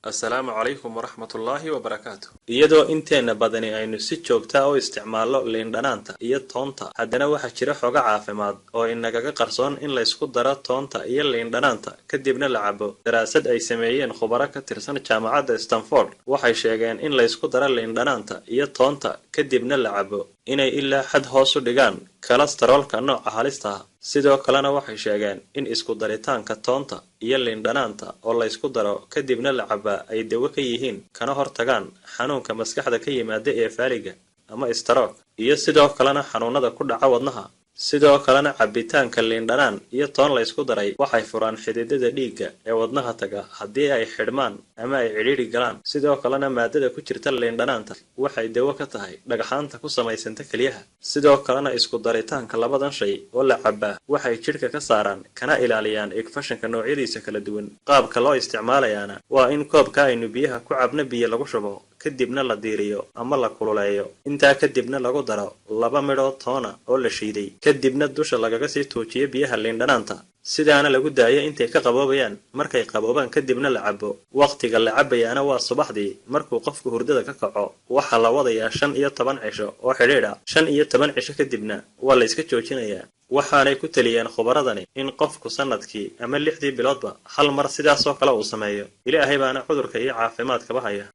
السلام عليكم ورحمة الله وبركاته. iyadoo inteena badani aynu si joogta ah u isticmaalo liin dhanaanta iyo toonta, haddana waxaa jira xogo caafimaad oo inagaga qarsoon in la isku daro toonta iyo liin dhanaanta kadibna la cabo. Daraasad ay sameeyeen khubaro ka tirsan jaamacadda Stanford waxay sheegeen in la isku daro liin dhanaanta iyo toonta kadibna la cabo inay ilaa xad hoos u dhigaan kolestaroolka nooca halista ah. sidoo kalena waxay sheegeen in isku daritaanka toonta iyo liin dhanaanta oo la isku daro kadibna la cabaa ay dawo ka yihiin kana hortagaan xanuunka maskaxda ka yimaada ee faaliga ama stroke iyo sidoo kalena xanuunada ku dhaca wadnaha. sidoo kalena cabitaanka liin dhanaan iyo toon la isku daray waxay furaan xididada dhiigga ee wadnaha taga haddii ay xidhmaan ama ay cidhiidhi galaan. sidoo kalena maadada ku jirta liin dhanaanta waxay dawo ka tahay dhagxaanta ku samaysanta keliyaha. sidoo kalena isku daritaanka labadan shay oo la cabaa waxay jidhka ka saaraan kana ilaaliyaan infekshanka noocyadiisa kala duwan. qaabka loo isticmaalayaana waa in koobka aynu biyaha ku cabno biyo lagu shubo kadibna la diiriyo ama la kululeeyo. intaa kadibna lagu daro 2 midhood toona oo la shiiday kadibna dusha lagaga sii tuujiyo biyaha liin dhanaanta sidaana lagu daayo intay ka qaboobayaan. markay qaboobaan kadibna la cabo. waqtiga la cabayaana waa subaxdii markuu qofku hurdada ka kaco. waxaa la wadayaa 15 cisho oo xidhiidh ah. 15 cisho kadibna waa la iska joojinayaa. waxaanay ku taliyeen khubaradani in qofku sanadkii ama 6 biloodba hal mar sidaas oo kale uu sameeyo. ilaahay baana cudurka iyo caafimaadkaba haya.